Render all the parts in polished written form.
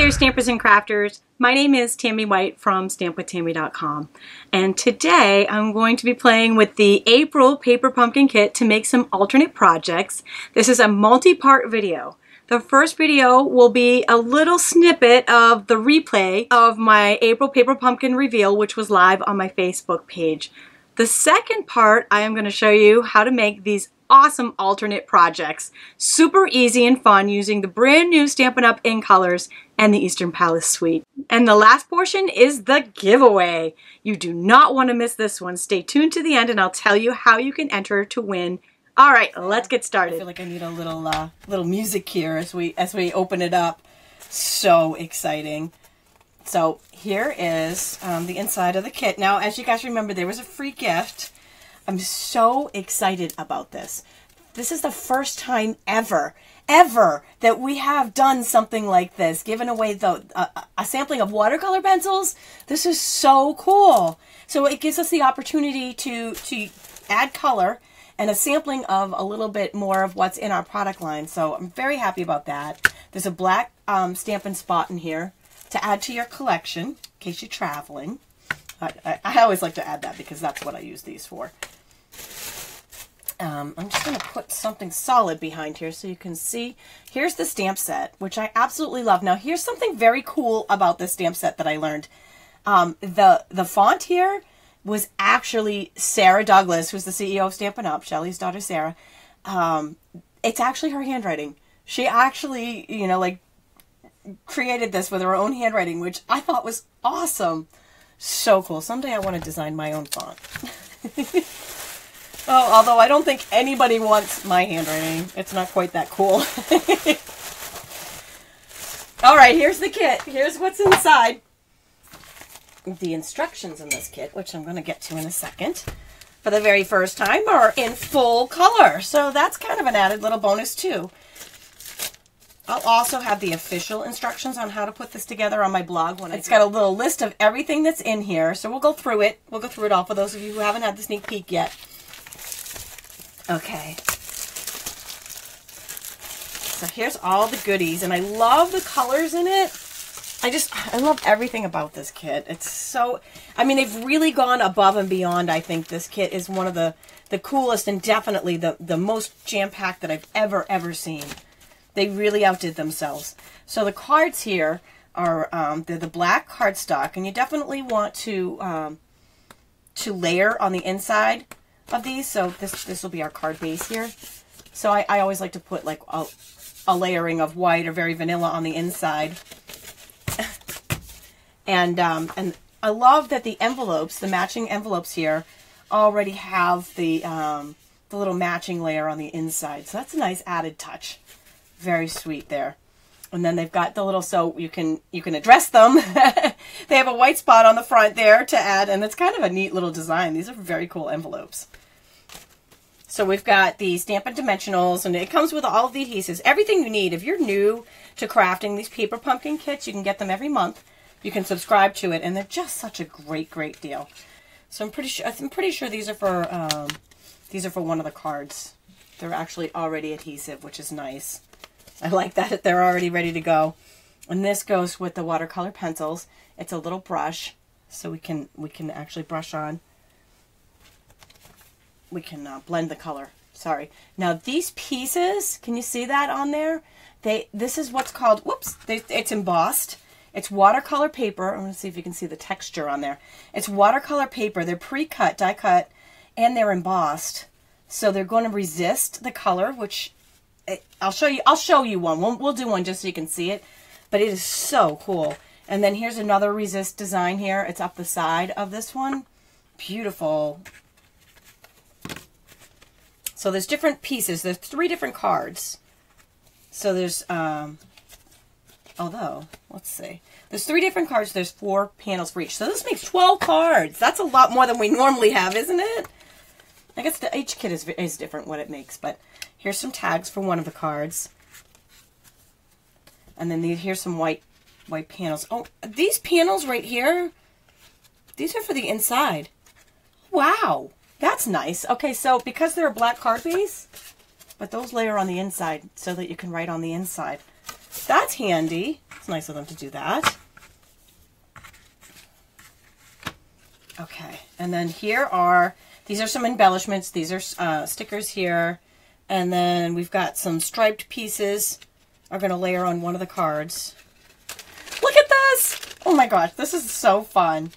there, stampers and crafters. My name is Tami White from stampwithtami.com, and today I'm going to be playing with the April paper pumpkin kit to make some alternate projects. This is a multi-part video. The first video will be a little snippet of the replay of my April paper pumpkin reveal, which was live on my Facebook page. The second part, I am going to show you how to make these awesome alternate projects. Super easy and fun using the brand new Stampin' Up! In Colors and the Eastern Palace Suite. And the last portion is the giveaway. You do not want to miss this one. Stay tuned to the end and I'll tell you how you can enter to win. All right, let's get started. I feel like I need a little music here as we open it up. So exciting. So here is the inside of the kit. Now, as you guys remember, there was a free gift. I'm so excited about this. This is the first time ever that we have done something like this, given away a sampling of watercolor pencils. This is so cool. So it gives us the opportunity to add color and a sampling of a little bit more of what's in our product line. So I'm very happy about that. There's a black Stampin' Spot in here to add to your collection in case you're traveling. I always like to add that because that's what I use these for. I'm just going to put something solid behind here so you can see. Here's the stamp set, which I absolutely love. Now, here's something very cool about this stamp set that I learned. The font here was actually Sarah Douglas, who's the CEO of Stampin' Up., Shelly's daughter, Sarah. It's actually her handwriting. She actually, you know, like, created this with her own handwriting, which I thought was awesome. So cool. Someday I want to design my own font. Oh, although I don't think anybody wants my handwriting. It's not quite that cool. All right, here's the kit. Here's what's inside. The instructions in this kit, which I'm going to get to in a second, for the very first time, are in full color. So that's kind of an added little bonus too. I'll also have the official instructions on how to put this together on my blog. It's got a little list of everything that's in here, so we'll go through it. We'll go through it all for those of you who haven't had the sneak peek yet. Okay. So here's all the goodies, and I love the colors in it. I love everything about this kit. It's so, I mean, they've really gone above and beyond. I think this kit is one of the coolest and definitely the most jam-packed that I've ever seen. They really outdid themselves. So the cards here are, they're the black cardstock, and you definitely want to layer on the inside of these. So this will be our card base here. So I always like to put like a layering of white or very vanilla on the inside. and I love that the envelopes, the matching envelopes here, already have the little matching layer on the inside. So that's a nice added touch. Very sweet there. And then they've got the little, so you can address them. They have a white spot on the front there to add, and it's kind of a neat little design. These are very cool envelopes. So we've got the Stampin' Dimensionals, and it comes with all of the adhesives. Everything you need. If you're new to crafting these paper pumpkin kits, you can get them every month. You can subscribe to it, and they're just such a great deal. So I'm pretty sure these are for one of the cards. They're actually already adhesive, which is nice. I like that they're already ready to go. And this goes with the watercolor pencils. It's a little brush, so we can actually brush on. We can blend the color. Sorry. Now these pieces, can you see that on there? This is what's called, whoops, it's embossed. It's watercolor paper. I'm going to see if you can see the texture on there. It's watercolor paper. They're pre-cut, die cut, and they're embossed. So they're going to resist the color, which I'll show you one. We'll do one just so you can see it. But it is so cool. And then here's another resist design here. It's up the side of this one. Beautiful. So there's different pieces. There's 3 different cards. So there's, although, let's see. There's 3 different cards. There's 4 panels for each. So this makes 12 cards. That's a lot more than we normally have, isn't it? I guess each kit is different what it makes, but here's some tags for one of the cards. And then here's some white panels. Oh, these panels right here, these are for the inside. Wow, that's nice. Okay, so because they're a black card base, but those layer on the inside so that you can write on the inside. that's handy. It's nice of them to do that. Okay, and then here are, these are some embellishments. These are stickers here. And then we've got some striped pieces are going to layer on one of the cards. Look at this! Oh my gosh, this is so fun.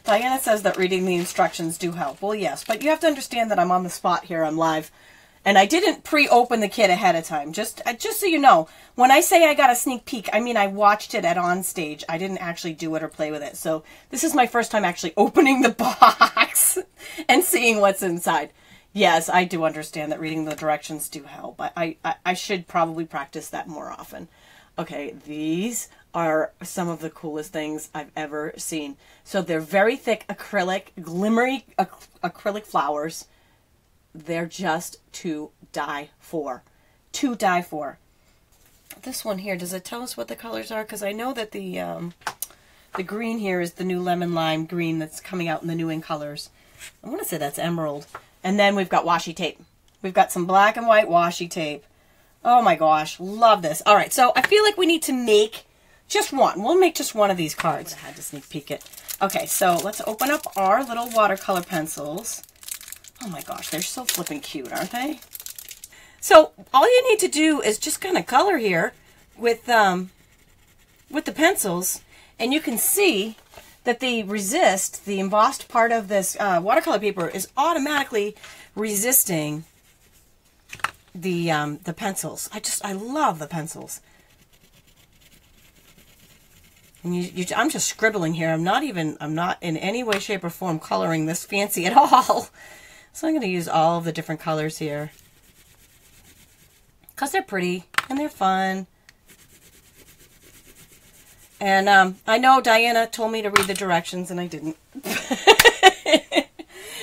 Diana says that reading the instructions do help. Well, yes, but you have to understand that I'm on the spot here. I'm live. And I didn't pre-open the kit ahead of time. Just so you know, when I say I got a sneak peek, I mean I watched it at on stage. I didn't actually do it or play with it. So this is my first time actually opening the box and seeing what's inside. Yes, I do understand that reading the directions do help. I should probably practice that more often. Okay, these are some of the coolest things I've ever seen. So they're very thick acrylic, glimmery acrylic flowers. They're just to die for. To die for. This one here, does it tell us what the colors are? Because I know that the green here is the new lemon lime green that's coming out in the new in colors. I want to say that's emerald. And then we've got washi tape. We've got some black and white washi tape. Oh my gosh, love this. All right, so I feel like we need to make just one. We'll make just one of these cards. I had to sneak peek it. Okay, so let's open up our little watercolor pencils. Oh my gosh, they're so flippin' cute, aren't they? So all you need to do is just kind of color here with the pencils, and you can see that the embossed part of this watercolor paper is automatically resisting the pencils. I love the pencils. And I'm just scribbling here. I'm not in any way, shape, or form coloring this fancy at all. So I'm going to use all of the different colors here because they're pretty and they're fun. And I know Diana told me to read the directions and I didn't.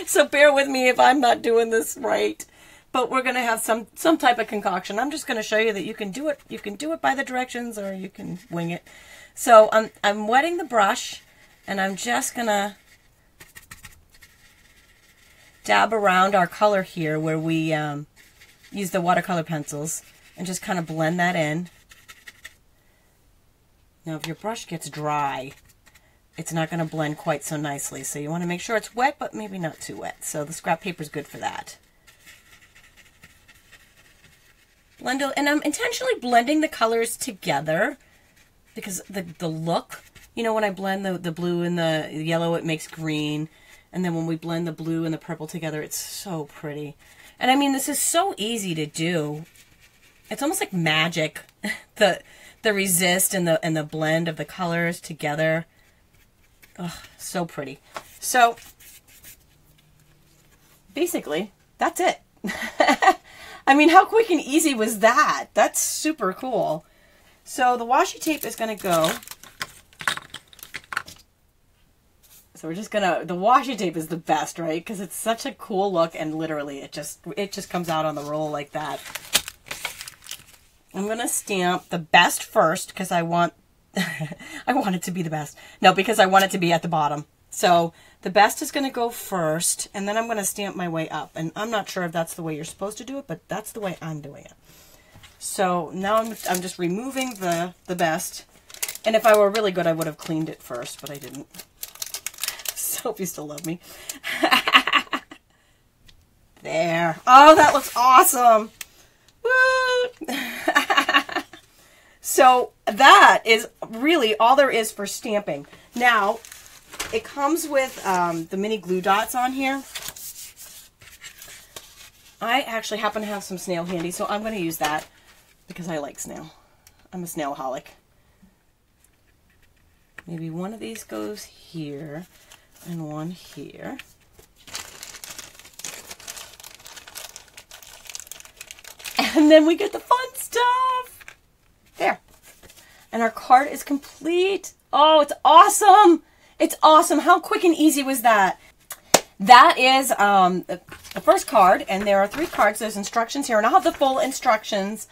So bear with me if I'm not doing this right. But we're going to have some type of concoction. I'm just going to show you that you can do it. You can do it by the directions or you can wing it. So I'm wetting the brush and I'm just going to dab around our color here where we use the watercolor pencils and just kind of blend that in. Now if your brush gets dry, it's not going to blend quite so nicely. So you want to make sure it's wet, but maybe not too wet. So the scrap paper is good for that. And I'm intentionally blending the colors together because the look, you know, when I blend the blue and the yellow, it makes green. And then when we blend the blue and the purple together, it's so pretty. And I mean, this is so easy to do. It's almost like magic. the resist and the blend of the colors together. Oh, so pretty. So basically, that's it. I mean, how quick and easy was that? That's super cool. So the washi tape is going to go. So we're just gonna, the washi tape is the best, right? Because it's such a cool look and literally it just comes out on the roll like that. I'm gonna stamp the best first because I want, I want it to be the best. No, because I want it to be at the bottom. So the best is gonna go first and then I'm gonna stamp my way up. And I'm not sure if that's the way you're supposed to do it, but that's the way I'm doing it. So now I'm just removing the best. And if I were really good, I would have cleaned it first, but I didn't. Hope you still love me. There. Oh, that looks awesome. Woo! So that is really all there is for stamping. Now, it comes with the mini glue dots on here. I actually happen to have some snail handy, so I'm going to use that because I like snail. I'm a snailaholic. Maybe one of these goes here. And one here. And then we get the fun stuff. There. And our card is complete. Oh, it's awesome. It's awesome. How quick and easy was that? That is the first card, and there are 3 cards. There's instructions here, and I'll have the full instructions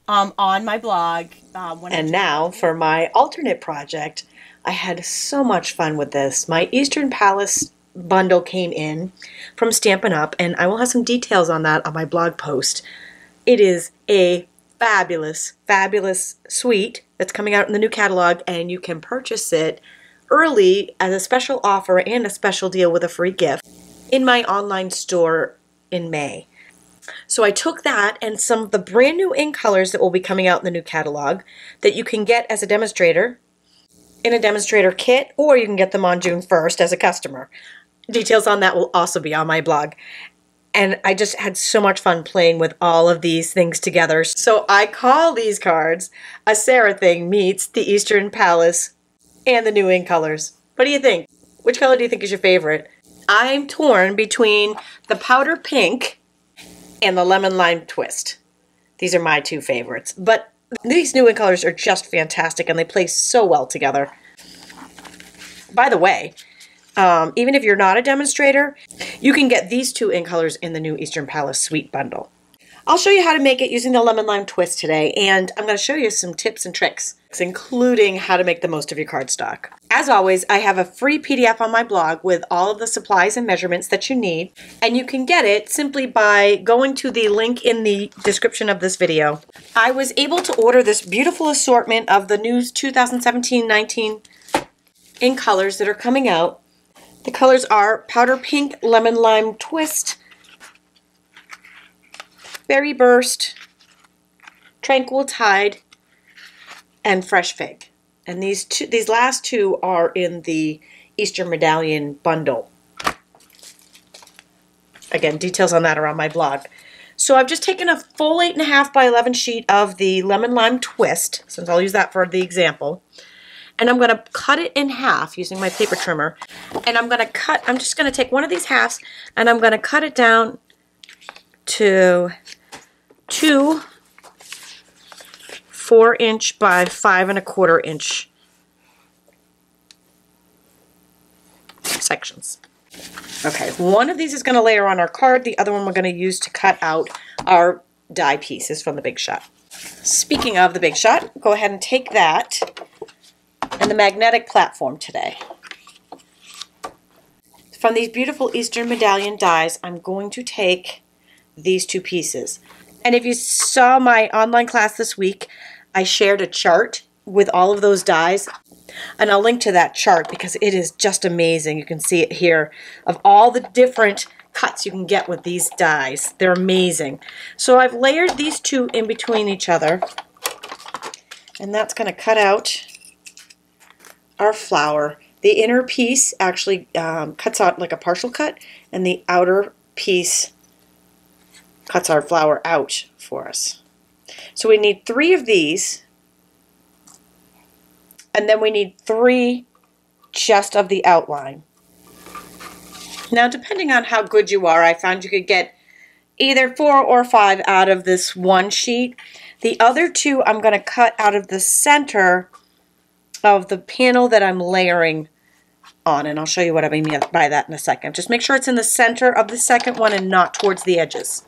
on my blog. And now for my alternate project. I had so much fun with this. My Eastern Palace bundle came in from Stampin' Up, and I will have some details on that on my blog post. It is a fabulous, fabulous suite that's coming out in the new catalog, and you can purchase it early as a special offer and a special deal with a free gift in my online store in May. So I took that and some of the brand new ink colors that will be coming out in the new catalog that you can get as a demonstrator in a demonstrator kit, or you can get them on June 1st as a customer. Details on that will also be on my blog. And I just had so much fun playing with all of these things together. So I call these cards a Sarah thing meets the Eastern Palace and the new ink colors. What do you think? Which color do you think is your favorite? I'm torn between the powder pink and the lemon lime twist. These are my two favorites. But these new ink colors are just fantastic and they play so well together. By the way, even if you're not a demonstrator, you can get these two ink colors in the new Eastern Palace Suite Bundle. I'll show you how to make it using the lemon lime twist today, and I'm going to show you some tips and tricks, including how to make the most of your cardstock. As always, I have a free PDF on my blog with all of the supplies and measurements that you need, and you can get it simply by going to the link in the description of this video. I was able to order this beautiful assortment of the new 2017-19 ink colors that are coming out. The colors are Powder Pink, Lemon Lime Twist, Berry Burst, Tranquil Tide, and Fresh Fig. And these last two are in the Easter Medallion bundle. Again, details on that are on my blog. So I've just taken a full 8.5 by 11 sheet of the Lemon Lime Twist, since I'll use that for the example. And I'm going to cut it in half using my paper trimmer. And I'm just going to take one of these halves and I'm going to cut it down to 2 4-inch by 5¼ inch sections. Okay, one of these is going to layer on our card. The other one we're going to use to cut out our die pieces from the Big Shot. Speaking of the Big Shot, go ahead and take that and the magnetic platform today. From these beautiful Eastern Medallion dies, I'm going to take these two pieces. And if you saw my online class this week, I shared a chart with all of those dies. And I'll link to that chart because it is just amazing. You can see it here of all the different cuts you can get with these dies. They're amazing. So I've layered these two in between each other. And that's going to cut out our flower. The inner piece actually cuts out like a partial cut, and the outer piece cuts our flower out for us. So we need 3 of these, and then we need 3 just of the outline. Now, depending on how good you are, I found you could get either 4 or 5 out of this one sheet. The other 2 I'm going to cut out of the center of the panel that I'm layering on, and I'll show you what I mean by that in a second. Just make sure it's in the center of the second one and not towards the edges.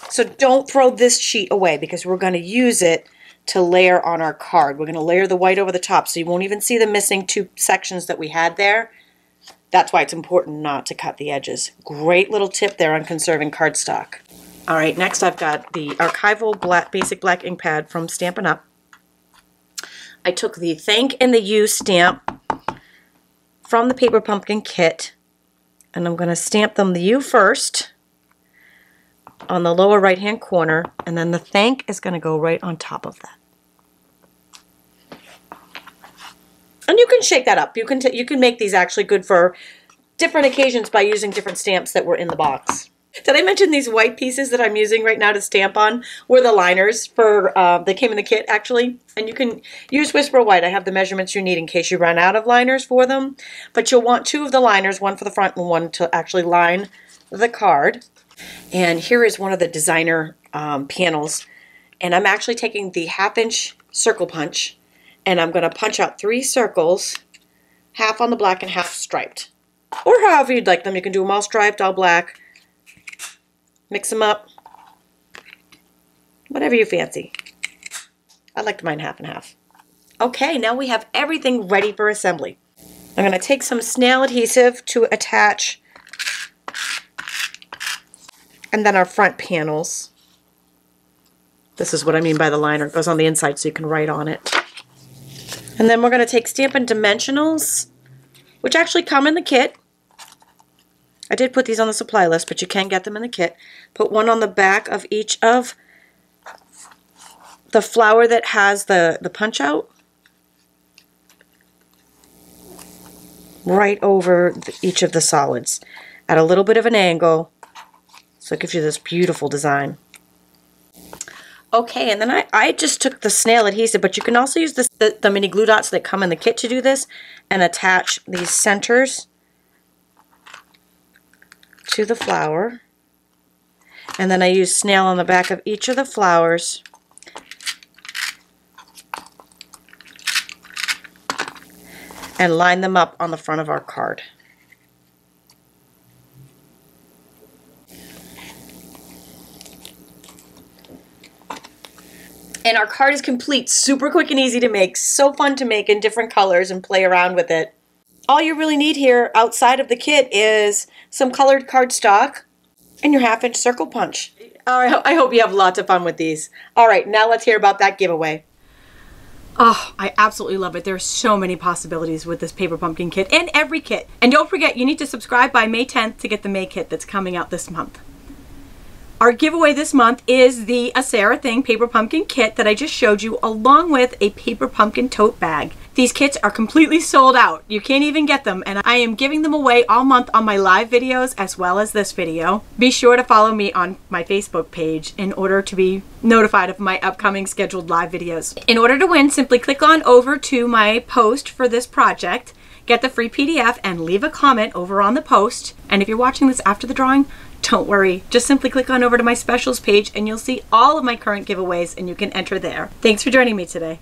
So don't throw this sheet away because we're going to use it to layer on our card. We're going to layer the white over the top, so you won't even see the missing 2 sections that we had there. That's why it's important not to cut the edges. Great little tip there on conserving cardstock. All right, next I've got the archival basic black ink pad from Stampin' Up. I took the Thank and the You stamp from the Paper Pumpkin kit, and I'm going to stamp them the U first on the lower right hand corner, and then the Thank is going to go right on top of that. And you can shake that up. You can make these actually good for different occasions by using different stamps that were in the box. Did I mention these white pieces that I'm using right now to stamp on were the liners for they came in the kit actually, and you can use Whisper White. I have the measurements you need in case you run out of liners for them, but you'll want 2 of the liners, one for the front and one to actually line the card. And here is one of the designer panels, and I'm actually taking the 1/2 inch circle punch, and I'm going to punch out 3 circles, half on the black and half striped, or however you'd like them. You can do them all striped, all black. Mix them up, whatever you fancy. I liked mine 1/2 and 1/2. Okay, now we have everything ready for assembly. I'm going to take some snail adhesive to attach, and then our front panels. This is what I mean by the liner. It goes on the inside so you can write on it. And then we're going to take Stampin' Dimensionals, which actually come in the kit. I did put these on the supply list, but you can get them in the kit. Put one on the back of each of the flower that has the punch out. Right over each of the solids at a little bit of an angle. So it gives you this beautiful design. Okay, and then I just took the snail adhesive, but you can also use the mini glue dots that come in the kit to do this and attach these centers to the flower. And then I use snail on the back of each of the flowers. And line them up on the front of our card. And our card is complete, super quick and easy to make, so fun to make in different colors and play around with it. All you really need here outside of the kit is some colored cardstock and your 1/2-inch circle punch. All right, I hope you have lots of fun with these. All right, now let's hear about that giveaway. Oh, I absolutely love it. There's so many possibilities with this paper pumpkin kit and every kit. And don't forget, you need to subscribe by May 10th to get the May kit that's coming out this month. Our giveaway this month is the A Sarah Thing paper pumpkin kit that I just showed you, along with a paper pumpkin tote bag. These kits are completely sold out. You can't even get them, and I am giving them away all month on my live videos as well as this video. Be sure to follow me on my Facebook page in order to be notified of my upcoming scheduled live videos. In order to win, simply click on over to my post for this project, get the free PDF, and leave a comment over on the post. And if you're watching this after the drawing, don't worry, just simply click on over to my specials page and you'll see all of my current giveaways and you can enter there. Thanks for joining me today.